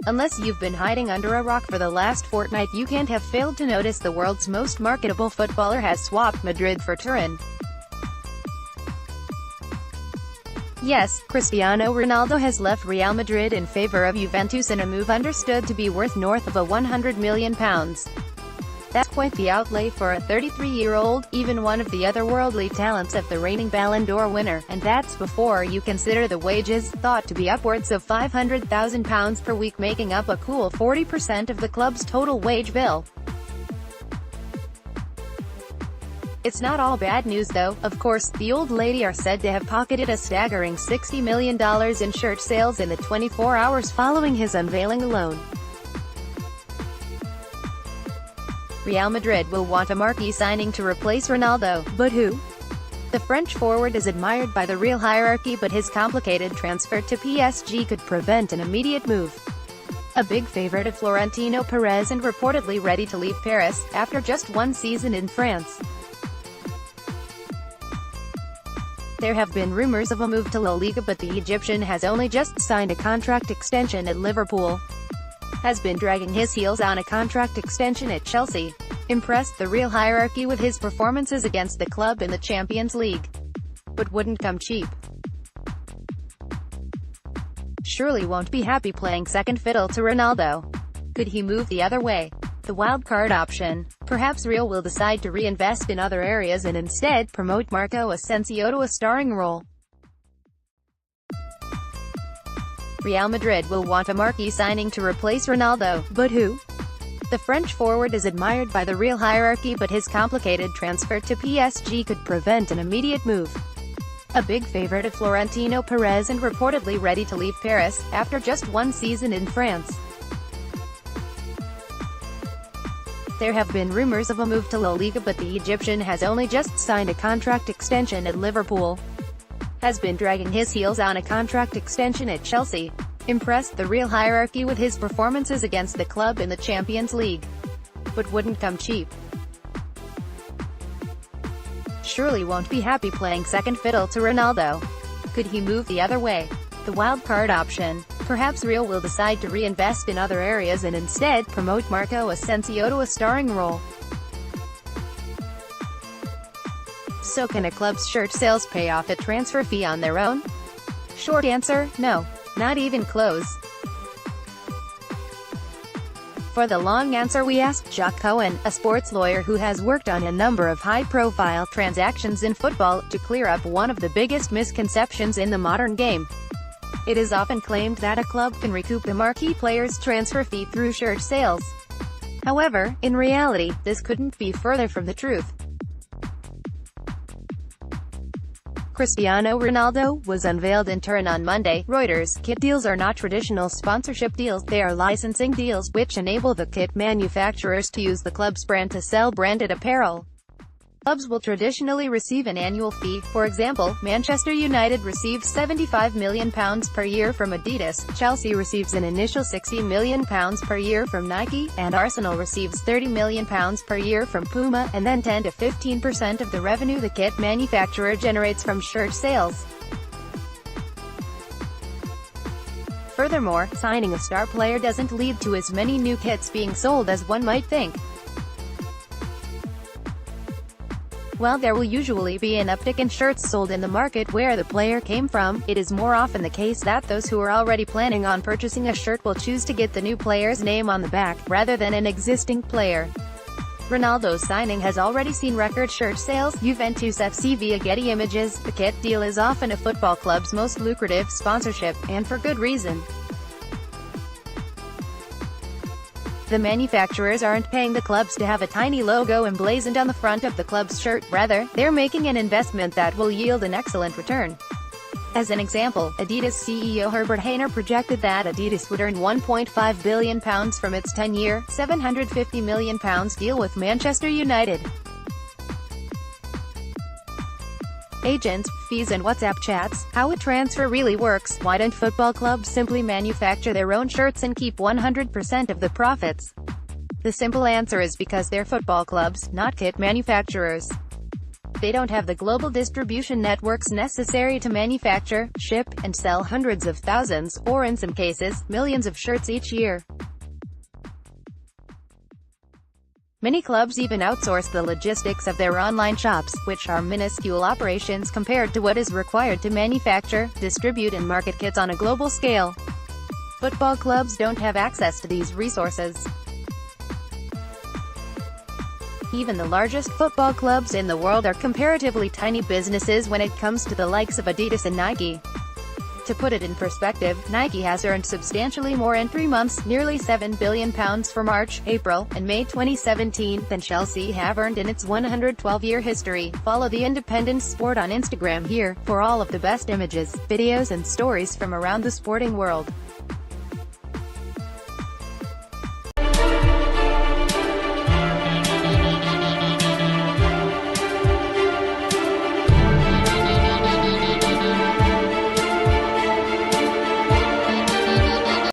Unless you've been hiding under a rock for the last fortnight, you can't have failed to notice the world's most marketable footballer has swapped Madrid for Turin. Yes, Cristiano Ronaldo has left Real Madrid in favour of Juventus in a move understood to be worth north of £100 million. That's quite the outlay for a 33-year-old, even one of the otherworldly talents of the reigning Ballon d'Or winner, and that's before you consider the wages, thought to be upwards of £500,000 per week, making up a cool 40% of the club's total wage bill. It's not all bad news though. Of course, the old lady are said to have pocketed a staggering $60 million in shirt sales in the 24 hours following his unveiling alone. Real Madrid will want a marquee signing to replace Ronaldo, but who? The French forward is admired by the real hierarchy, but his complicated transfer to PSG could prevent an immediate move. A big favourite of Florentino Perez and reportedly ready to leave Paris, after just one season in France. There have been rumours of a move to La Liga, but the Egyptian has only just signed a contract extension at Liverpool. Has been dragging his heels on a contract extension at Chelsea. Impressed the real hierarchy with his performances against the club in the Champions League. But wouldn't come cheap. Surely won't be happy playing second fiddle to Ronaldo. Could he move the other way? The wildcard option. Perhaps Real will decide to reinvest in other areas and instead promote Marco Asensio to a starring role. Real Madrid will want a marquee signing to replace Ronaldo, but who? The French forward is admired by the real hierarchy, but his complicated transfer to PSG could prevent an immediate move. A big favourite of Florentino Perez and reportedly ready to leave Paris, after just one season in France. There have been rumours of a move to La Liga, but the Egyptian has only just signed a contract extension at Liverpool. Has been dragging his heels on a contract extension at Chelsea. Impressed the real hierarchy with his performances against the club in the Champions League. But wouldn't come cheap. Surely won't be happy playing second fiddle to Ronaldo. Could he move the other way? The wildcard option. Perhaps Real will decide to reinvest in other areas and instead promote Marco Asensio to a starring role. So can a club's shirt sales pay off a transfer fee on their own? Short answer, no. Not even close. For the long answer we asked Jacques Cohen, a sports lawyer who has worked on a number of high-profile transactions in football, to clear up one of the biggest misconceptions in the modern game. It is often claimed that a club can recoup a marquee player's transfer fee through shirt sales. However, in reality, this couldn't be further from the truth. Cristiano Ronaldo was unveiled in Turin on Monday. Reuters. Kit deals are not traditional sponsorship deals, they are licensing deals, which enable the kit manufacturers to use the club's brand to sell branded apparel. Clubs will traditionally receive an annual fee. For example, Manchester United receives £75 million per year from Adidas, Chelsea receives an initial £60 million per year from Nike, and Arsenal receives £30 million per year from Puma, and then 10 to 15% of the revenue the kit manufacturer generates from shirt sales. Furthermore, signing a star player doesn't lead to as many new kits being sold as one might think. While there will usually be an uptick in shirts sold in the market where the player came from, it is more often the case that those who are already planning on purchasing a shirt will choose to get the new player's name on the back, rather than an existing player. Ronaldo's signing has already seen record shirt sales. Juventus FC via Getty Images. The kit deal is often a football club's most lucrative sponsorship, and for good reason. The manufacturers aren't paying the clubs to have a tiny logo emblazoned on the front of the club's shirt, rather, they're making an investment that will yield an excellent return. As an example, Adidas CEO Herbert Hainer projected that Adidas would earn £1.5 billion from its 10-year, £750 million deal with Manchester United. Agents, fees and WhatsApp chats. How a transfer really works. Why don't football clubs simply manufacture their own shirts and keep 100% of the profits? The simple answer is because they're football clubs, not kit manufacturers. They don't have the global distribution networks necessary to manufacture, ship, and sell hundreds of thousands, or in some cases, millions of shirts each year. Many clubs even outsource the logistics of their online shops, which are minuscule operations compared to what is required to manufacture, distribute and market kits on a global scale. Football clubs don't have access to these resources. Even the largest football clubs in the world are comparatively tiny businesses when it comes to the likes of Adidas and Nike. To put it in perspective, Nike has earned substantially more in 3 months, nearly £7 billion for March, April, and May 2017, than Chelsea have earned in its 112-year history. Follow The Independent Sport on Instagram here, for all of the best images, videos and stories from around the sporting world.